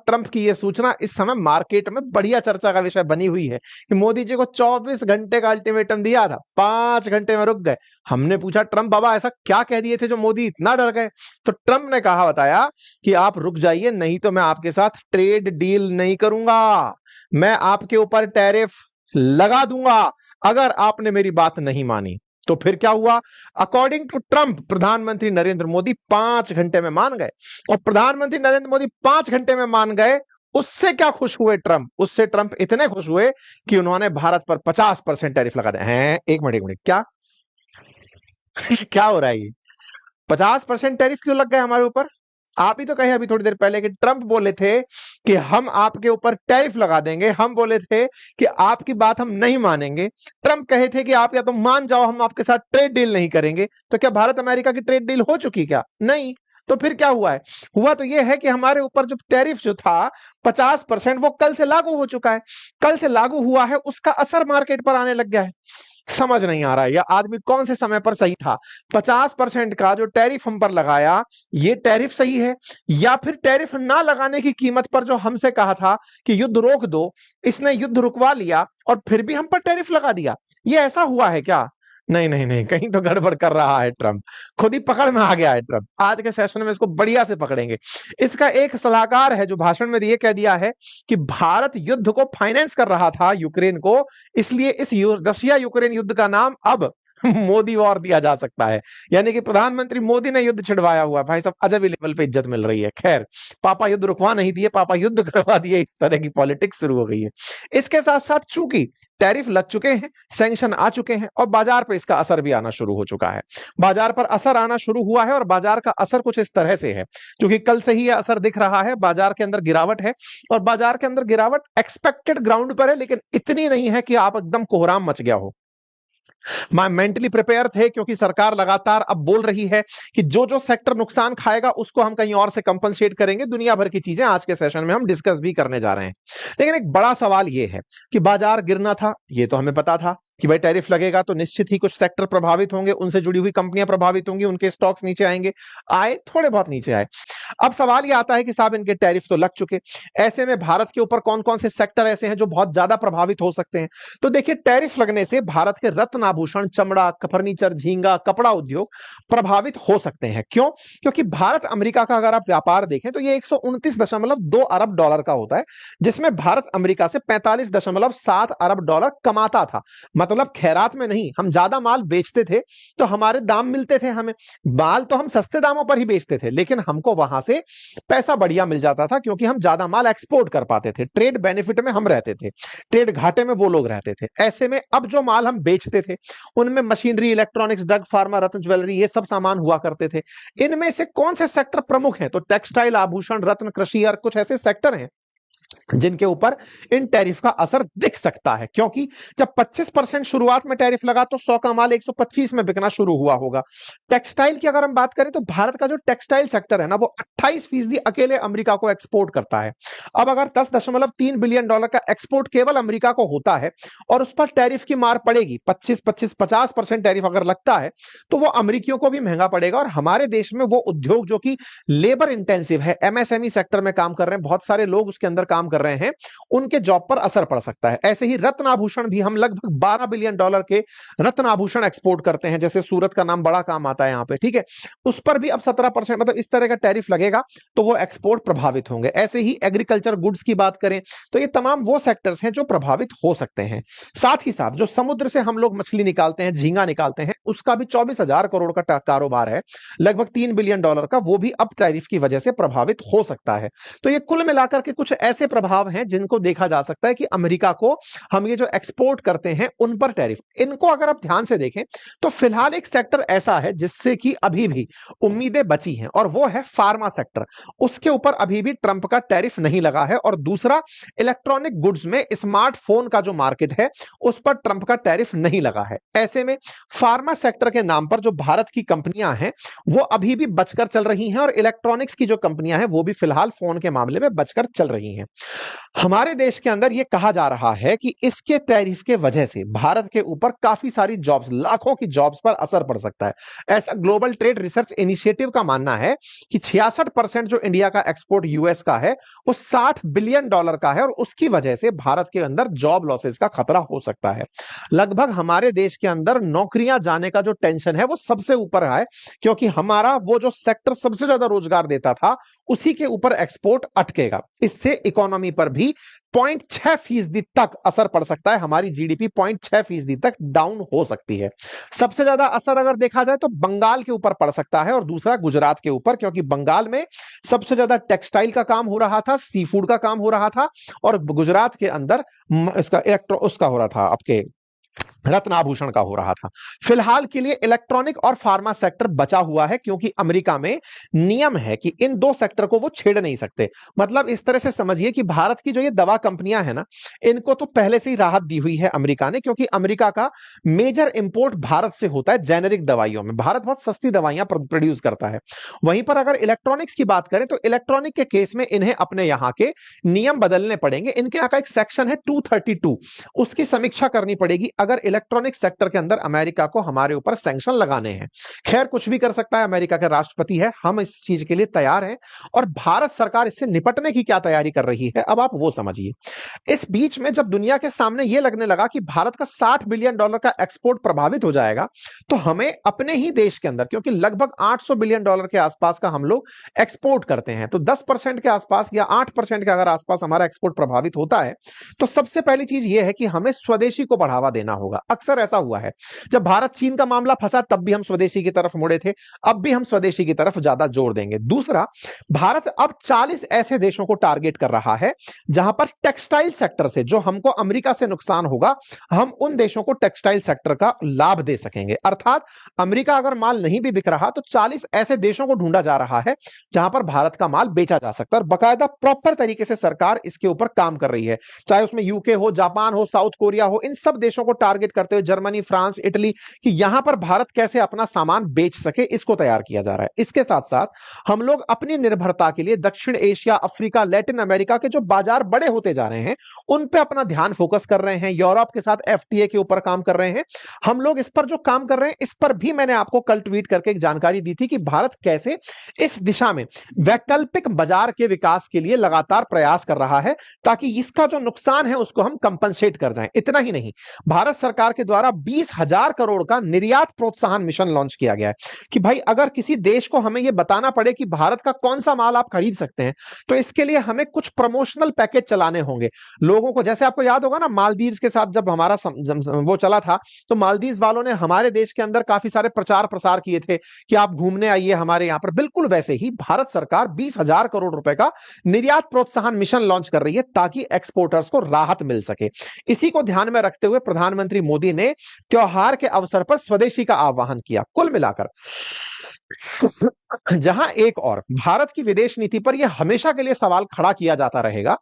Trump की यह सूचना इस समय मार्केट में बढ़िया चर्चा का विषय बनी हुई है कि मोदी जी को 24 घंटे का अल्टीमेटम दिया था, 5 घंटे में रुक गए। हमने पूछा ट्रंप बाबा ऐसा क्या कह दिए थे जो मोदी इतना डर गए? तो ट्रंप ने कहा, बताया कि आप रुक जाइए, नहीं तो मैं आपके साथ ट्रेड डील नहीं करूंगा, मैं आपके ऊपर टैरिफ लगा दूंगा अगर आपने मेरी बात नहीं मानी। तो फिर क्या हुआ? अकॉर्डिंग टू ट्रंप, प्रधानमंत्री नरेंद्र मोदी 5 घंटे में मान गए। और प्रधानमंत्री नरेंद्र मोदी 5 घंटे में मान गए, उससे क्या खुश हुए ट्रंप? उससे ट्रंप इतने खुश हुए कि उन्होंने भारत पर 50% टैरिफ लगा दिया है। एक मिनट क्या क्या हो रहा है ये? 50% टैरिफ क्यों लग गए हमारे ऊपर? आप ही तो कहे अभी थोड़ी देर पहले कि ट्रंप बोले थे कि हम आपके ऊपर टैरिफ लगा देंगे, हम बोले थे कि आपकी बात हम नहीं मानेंगे। ट्रंप कहे थे कि आप या तो मान जाओ, हम आपके साथ ट्रेड डील नहीं करेंगे। तो क्या भारत अमेरिका की ट्रेड डील हो चुकी? क्या नहीं। तो फिर क्या हुआ है? हुआ तो यह है कि हमारे ऊपर जो टैरिफ जो था 50%, वो कल से लागू हो चुका है। कल से लागू हुआ है, उसका असर मार्केट पर आने लग गया है। समझ नहीं आ रहा है, यह आदमी कौन से समय पर सही था? 50% का जो टैरिफ हम पर लगाया, ये टैरिफ सही है, या फिर टैरिफ ना लगाने की कीमत पर जो हमसे कहा था कि युद्ध रोक दो, इसने युद्ध रुकवा लिया और फिर भी हम पर टैरिफ लगा दिया? ये ऐसा हुआ है क्या? नहीं नहीं नहीं, कहीं तो गड़बड़ कर रहा है ट्रंप, खुद ही पकड़ में आ गया है ट्रंप। आज के सेशन में इसको बढ़िया से पकड़ेंगे। इसका एक सलाहकार है जो भाषण में ये कह दिया है कि भारत युद्ध को फाइनेंस कर रहा था यूक्रेन को, इसलिए इस रशिया यूक्रेन युद्ध का नाम अब मोदी वॉर दिया जा सकता है। यानी कि प्रधानमंत्री मोदी ने युद्ध छिड़वाया हुआ है। भाई साहब, अजब ही लेवल पे इज्जत मिल रही है। खैर, पापा युद्ध रुकवा नहीं दिए, पापा युद्ध करवा दिए, इस तरह की पॉलिटिक्स शुरू हो गई है। इसके साथ साथ चूंकि टैरिफ लग चुके हैं, सैंक्शन आ चुके हैं और बाजार पर इसका असर भी आना शुरू हो चुका है। बाजार पर असर आना शुरू हुआ है और बाजार का असर कुछ इस तरह से है, क्योंकि कल से ही यह असर दिख रहा है। बाजार के अंदर गिरावट है और बाजार के अंदर गिरावट एक्सपेक्टेड ग्राउंड पर है, लेकिन इतनी नहीं है कि आप एकदम कोहराम मच गया हो। मैं मेंटली प्रिपेयर थे, क्योंकि सरकार लगातार अब बोल रही है कि जो जो सेक्टर नुकसान खाएगा उसको हम कहीं और से कंपनसेट करेंगे। दुनिया भर की चीजें आज के सेशन में हम डिस्कस भी करने जा रहे हैं। लेकिन एक बड़ा सवाल यह है कि बाजार गिरना था, यह तो हमें पता था कि भाई टैरिफ लगेगा तो निश्चित ही कुछ सेक्टर प्रभावित होंगे, उनसे जुड़ी हुई कंपनियां प्रभावित होंगी, उनके स्टॉक्स नीचे आएंगे, आए थोड़े बहुत नीचे आए। अब सवाल यह आता है कि साहब इनके टैरिफ तो लग चुके, ऐसे में भारत के ऊपर कौन कौन से सेक्टर ऐसे हैं जो बहुत ज्यादा प्रभावित हो सकते हैं? तो देखिए, टैरिफ लगने से भारत के रत्न आभूषण, चमड़ा, फर्नीचर, झींगा, कपड़ा उद्योग प्रभावित हो सकते हैं। क्यों? क्योंकि भारत अमेरिका का अगर आप व्यापार देखें तो यह 129.2 अरब डॉलर का होता है, जिसमें भारत अमेरिका से 45.7 अरब डॉलर कमाता था। मतलब खैरात में नहीं, हम ज्यादा माल बेचते थे तो हमारे दाम मिलते थे, हमें माल तो हम सस्ते दामों पर ही बेचते थे, लेकिन हमको वहां से पैसा बढ़िया मिल जाता था, क्योंकि हम ज्यादा माल एक्सपोर्ट कर पाते थे। ट्रेड बेनिफिट में हम रहते थे, ट्रेड घाटे में वो लोग रहते थे। ऐसे में अब जो माल हम बेचते थे उनमें मशीनरी, इलेक्ट्रॉनिक्स, ड्रग, फार्मा, रत्न, ज्वेलरी, ये सब सामान हुआ करते थे। इनमें से कौन से सेक्टर प्रमुख हैं? तो टेक्सटाइल, आभूषण, रत्न, कृषि और कुछ ऐसे सेक्टर हैं जिनके ऊपर इन टैरिफ का असर दिख सकता है। क्योंकि जब 25% शुरुआत में टैरिफ लगा तो 100 का माल 125 में बिकना शुरू हुआ होगा। टेक्सटाइल की अगर हम बात करें तो भारत का जो टेक्सटाइल सेक्टर है ना, वो 28% अकेले अमेरिका को एक्सपोर्ट करता है। अब अगर 10.3 बिलियन डॉलर का एक्सपोर्ट केवल अमेरिका को होता है और उस पर टैरिफ की मार पड़ेगी, 25-50% टैरिफ अगर लगता है, तो वो अमेरिकियों को भी महंगा पड़ेगा। और हमारे देश में वो उद्योग जो कि लेबर इंटेंसिव है, एमएसएमई सेक्टर में काम कर रहे हैं, बहुत सारे लोग उसके अंदर काम कर रहे हैं, उनके जॉब पर असर पड़ सकता है। ऐसे ही रत्न आभूषण भी, हम लगभग 12 बिलियन डॉलर के रत्न आभूषण एक्सपोर्ट करते हैं, जैसे सूरत का नाम बड़ा काम आता है यहां पे, ठीक है। उस पर भी अब 17%, मतलब इस तरह का टैरिफ लगेगा तो वो एक्सपोर्ट प्रभावित होंगे। ऐसे ही एग्रीकल्चर गुड्स की बात करें तो ये तमाम वो सेक्टर्स हैं जो प्रभावित हो सकते हैं। साथ ही साथ जो समुद्र से हम लोग मछली निकालते हैं, झींगा निकालते हैं, उसका भी 24,000 करोड़ का कारोबार है, लगभग 3 बिलियन डॉलर का, वो भी अब टैरिफ की वजह से प्रभावित हो सकता है। तो ये कुल मिलाकर के कुछ ऐसे प्रभाव हैं जिनको देखा जा सकता है कि अमेरिका को हम ये जो एक्सपोर्ट करते हैं उन पर टैरिफ, इनको अगर आप ध्यान से देखें तो फिलहाल एक सेक्टर ऐसा है जिससे कि अभी भी उम्मीदें बची हैं, और वो है फार्मा सेक्टर। उसके ऊपर अभी भी ट्रंप का टैरिफ नहीं लगा है। और दूसरा, इलेक्ट्रॉनिक गुड्स में स्मार्टफोन का जो मार्केट है उस पर ट्रंप का टैरिफ नहीं लगा है। ऐसे में फार्मा सेक्टर के नाम पर जो भारत की कंपनियां हैं वो अभी भी बचकर चल रही हैं, और इलेक्ट्रॉनिक्स की जो कंपनियां हैं वो भी फिलहाल फोन के मामले में बचकर चल रही हैं। हमारे देश के अंदर ये कहा जा रहा है कि इसके टैरिफ के वजह से भारत के ऊपर काफी सारी जॉब्स, लाखों की जॉब्स पर असर पड़ सकता है। ऐसा ग्लोबल ट्रेड रिसर्च इनिशिएटिव का मानना है कि 66% जो इंडिया का एक्सपोर्ट यूएस का है वो $60 बिलियन का है और उसकी वजह से भारत के अंदर जॉब लॉसेस का खतरा हो सकता है। लगभग हमारे देश के अंदर नौकरियां जाने का जो टेंशन है वो सबसे ऊपर है, क्योंकि हमारा वो जो सेक्टर सबसे ज्यादा रोजगार देता था उसी के ऊपर एक्सपोर्ट अटकेगा। इससे इकोनॉमी पर भी 0.6% तक असर पड़ सकता है। हमारी जीडीपी 0.6% तक डाउन हो सकती है। सबसे ज्यादा असर अगर देखा जाए तो बंगाल के ऊपर पड़ सकता है और दूसरा गुजरात के ऊपर, क्योंकि बंगाल में सबसे ज्यादा टेक्सटाइल का काम हो रहा था, सी फूड का काम हो रहा था, और गुजरात के अंदर इसका इलेक्ट्रो उसका हो रहा था, आपके रत्नाभूषण का हो रहा था। फिलहाल के लिए इलेक्ट्रॉनिक और फार्मा सेक्टर बचा हुआ है, क्योंकि अमेरिका में नियम है कि इन दो सेक्टर को वो छेड़ नहीं सकते। मतलब इस तरह से समझिए कि भारत की जो ये दवा कंपनियां हैं ना, इनको तो पहले से ही राहत दी हुई है अमेरिका ने, क्योंकि अमेरिका का मेजर इंपोर्ट भारत से होता है जेनेरिक दवाइयों में। भारत बहुत सस्ती दवाइयां प्रोड्यूस करता है। वहीं पर अगर इलेक्ट्रॉनिक्स की बात करें तो इलेक्ट्रॉनिक के केस में इन्हें अपने यहां के नियम बदलने पड़ेंगे। इनके यहां का एक सेक्शन है 232, उसकी समीक्षा करनी पड़ेगी अगर इलेक्ट्रॉनिक सेक्टर के अंदर अमेरिका को हमारे ऊपर सैंक्शन लगाने हैं। खैर, कुछ भी कर सकता है, अमेरिका के राष्ट्रपति है, हम इस चीज के लिए तैयार हैं। और भारत सरकार इससे निपटने की क्या तैयारी कर रही है, अब आप वो समझिए। इस बीच में जब दुनिया के सामने यह लगने लगा कि भारत का $60 बिलियन का एक्सपोर्ट प्रभावित हो जाएगा, तो हमें अपने ही देश के अंदर, क्योंकि लगभग $800 बिलियन के आसपास का हम लोग एक्सपोर्ट करते हैं, तो 10% के आसपास या 8% के अगर आसपास हमारा एक्सपोर्ट प्रभावित होता है, तो सबसे पहली चीज यह है कि हमें स्वदेशी को बढ़ावा देना होगा। अक्सर ऐसा हुआ है, जब भारत चीन का मामला फंसा तब भी हम स्वदेशी की तरफ मुड़े थे, अब भी हम स्वदेशी की तरफ ज्यादा जोर देंगे। दूसरा, भारत अब 40 ऐसे देशों को टारगेट कर रहा है जहां पर टेक्सटाइल सेक्टर से जो हमको अमेरिका से नुकसान होगा, हम उन देशों को टेक्सटाइल सेक्टर का लाभ दे सकेंगे। अर्थात अमेरिका अगर माल नहीं भी बिक रहा तो 40 ऐसे देशों को ढूंढा जा रहा है जहां पर भारत का माल बेचा जा सकता है, और बाकायदा प्रॉपर तरीके से सरकार इसके ऊपर काम कर रही है। चाहे उसमें यूके हो, जापान हो, साउथ कोरिया हो, इन सब देशों को टारगेट करते हुए जर्मनी, फ्रांस, इटली, कि यहां पर भारत कैसे अपना सामान बेच सके, इसको तैयार किया जा रहा है। इसके साथ साथ हम लोग अपनी निर्भरता के लिए दक्षिण एशिया, अफ्रीका, लैटिन अमेरिका के जो बाजार बड़े होते जा रहे हैं उन पे अपना ध्यान फोकस कर रहे हैं। यूरोप के साथ एफटीए के ऊपर काम कर रहे हैं। हम लोग इस पर जो काम कर रहे हैं, इस पर भी मैंने आपको कल ट्वीट करके एक जानकारी दी थी कि भारत कैसे इस दिशा में वैकल्पिक बाजार के विकास के लिए लगातार प्रयास कर रहा है, ताकि इसका जो नुकसान है उसको हम कंपनसेट कर जाएं। इतना ही नहीं, भारत सरकार के द्वारा 20,000 करोड़ का निर्यात प्रोत्साहन मिशन लॉन्च किया गया है कि भाई अगर किसी देश को हमें यह बताना पड़े कि भारत का कौन सा माल आप खरीद सकते हैं, तो इसके लिए हमें कुछ प्रमोशनल पैकेज चलाने होंगे लोगों को। जैसे आपको याद होगा ना, मालदीव्स के साथ जब हमारा वो चला था, तो मालदीव्स वालों ने हमारे देश के अंदर काफी सारे प्रचार प्रसार किए थे कि आप घूमने आइए हमारे यहां पर। बिल्कुल वैसे ही भारत सरकार 20,000 करोड़ रुपए का निर्यात प्रोत्साहन मिशन लॉन्च कर रही है ताकि एक्सपोर्टर्स को राहत मिल सके। इसी को ध्यान में रखते हुए प्रधानमंत्री मोदी ने त्योहार के अवसर पर स्वदेशी का आह्वान किया। कुल मिलाकर जहां एक और भारत की विदेश नीति पर यह हमेशा के लिए सवाल खड़ा किया जाता रहेगा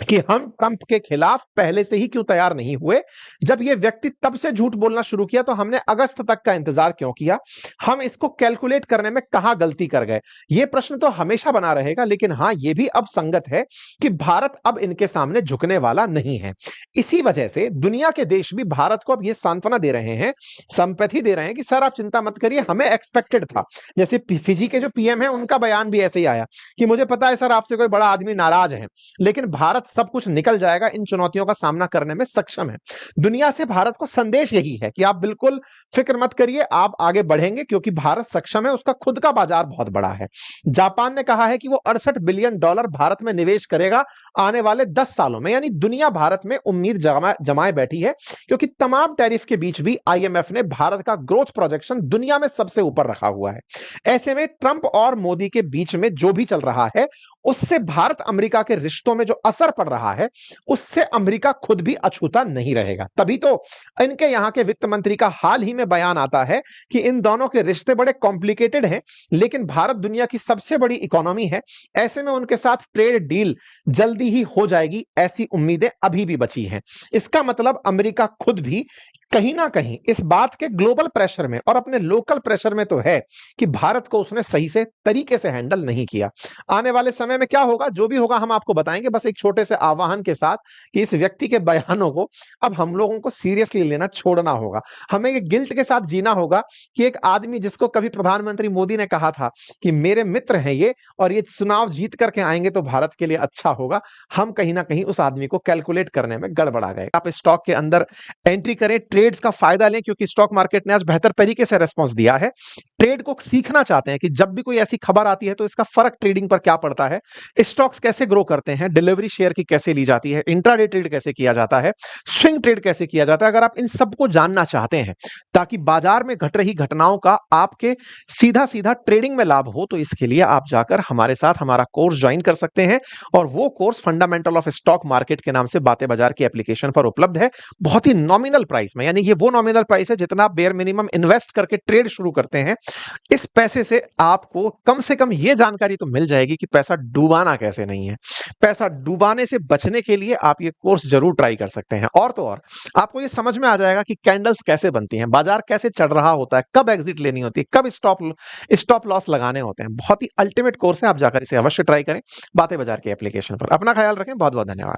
कि हम ट्रंप के खिलाफ पहले से ही क्यों तैयार नहीं हुए। जब यह व्यक्ति तब से झूठ बोलना शुरू किया तो हमने अगस्त तक का इंतजार क्यों किया, हम इसको कैलकुलेट करने में कहां गलती कर गए, यह प्रश्न तो हमेशा बना रहेगा। लेकिन हां, यह भी अब संगत है कि भारत अब इनके सामने झुकने वाला नहीं है। इसी वजह से दुनिया के देश भी भारत को अब यह सांत्वना दे रहे हैं, संपैथी दे रहे हैं कि सर आप चिंता मत करिए, हमें एक्सपेक्टेड था। जैसे फिजी के जो पीएम है उनका बयान भी ऐसे ही आया कि मुझे पता है सर आपसे कोई बड़ा आदमी नाराज है, लेकिन भारत सब कुछ निकल जाएगा, इन चुनौतियों का सामना करने में सक्षम है। दुनिया से भारत को संदेश यही है कि आप बिल्कुल फिक्र मत करिए, आप आगे बढ़ेंगे क्योंकि भारत सक्षम है, उसका खुद का बाजार बहुत बड़ा है। जापान ने कहा है कि वो $68 बिलियन भारत में निवेश करेगा आने वाले 10 सालों में। यानी दुनिया भारत में उम्मीद जमाए बैठी है, क्योंकि तमाम टैरिफ के बीच भी आईएमएफ ने भारत का ग्रोथ प्रोजेक्शन दुनिया में सबसे ऊपर रखा हुआ है। ऐसे में ट्रंप और मोदी के बीच में जो भी चल रहा है, उससे भारत अमेरिका के रिश्तों में जो असर पड़ रहा है, उससे अमेरिका खुद भी अछूता नहीं रहेगा। तभी तो इनके यहां के वित्त मंत्री का हाल ही में बयान आता है कि इन दोनों के रिश्ते बड़े कॉम्प्लिकेटेड हैं, लेकिन भारत दुनिया की सबसे बड़ी इकोनॉमी है, ऐसे में उनके साथ ट्रेड डील जल्दी ही हो जाएगी, ऐसी उम्मीदें अभी भी बची हैं। इसका मतलब अमेरिका खुद भी कहीं ना कहीं इस बात के ग्लोबल प्रेशर में और अपने लोकल प्रेशर में तो है कि भारत को उसने सही से तरीके से हैंडल नहीं किया। आने वाले समय में क्या होगा, जो भी होगा हम आपको बताएंगे, बस एक छोटे से आह्वान के साथ कि इस व्यक्ति के बयानों को अब हम लोगों को सीरियसली लेना छोड़ना होगा। हमें ये गिल्ट के साथ जीना होगा कि एक आदमी जिसको कभी प्रधानमंत्री मोदी ने कहा था कि मेरे मित्र हैं ये और ये चुनाव जीत करके आएंगे तो भारत के लिए अच्छा होगा, हम कहीं ना कहीं उस आदमी को कैलकुलेट करने में गड़बड़ा गए। आप स्टॉक के अंदर एंट्री करें, ट्रेड्स का फायदा लें, क्योंकि स्टॉक मार्केट ने आज बेहतर तरीके से रेस्पॉन्स दिया है। ट्रेड को सीखना चाहते हैं कि जब भी कोई ऐसी खबर आती है तो इसका फर्क ट्रेडिंग पर क्या पड़ता है, स्टॉक्स कैसे ग्रो करते हैं, डिलीवरी शेयर की कैसे ली जाती है, इंट्राडे ट्रेड कैसे किया जाता है, स्विंग ट्रेड कैसे किया जाता है। अगर आप इन सबको जानना चाहते हैं ताकि बाजार में घट रही घटनाओं का आपके सीधा सीधा ट्रेडिंग में लाभ हो, तो इसके लिए आप जाकर हमारे साथ हमारा कोर्स ज्वाइन कर सकते हैं। और वो course fundamental of stock market के नाम से बातें बाजार की एप्लीकेशन पर उपलब्ध है, बहुत ही नॉमिनल प्राइस में। यानी ये वो नॉमिनल प्राइस है जितना आप बेयर मिनिमम इन्वेस्ट करके ट्रेड शुरू करते हैं। इस पैसे से आपको कम से कम ये जानकारी तो मिल जाएगी कि पैसा डुबाना कैसे नहीं है। पैसा डुबाने से बचने के लिए आप ये कोर्स जरूर ट्राई कर सकते हैं। और तो और आपको ये समझ में आ जाएगा कि कैंडल्स कैसे बनती हैं, बाजार कैसे चढ़ रहा होता है, कब एग्जिट लेनी होती है, कब स्टॉप लॉस लगाने होते हैं। बहुत ही अल्टीमेट कोर्स है, आप जाकर इसे अवश्य ट्राई करें बातें बाजार की एप्लीकेशन पर। अपना ख्याल रखें, बहुत बहुत धन्यवाद।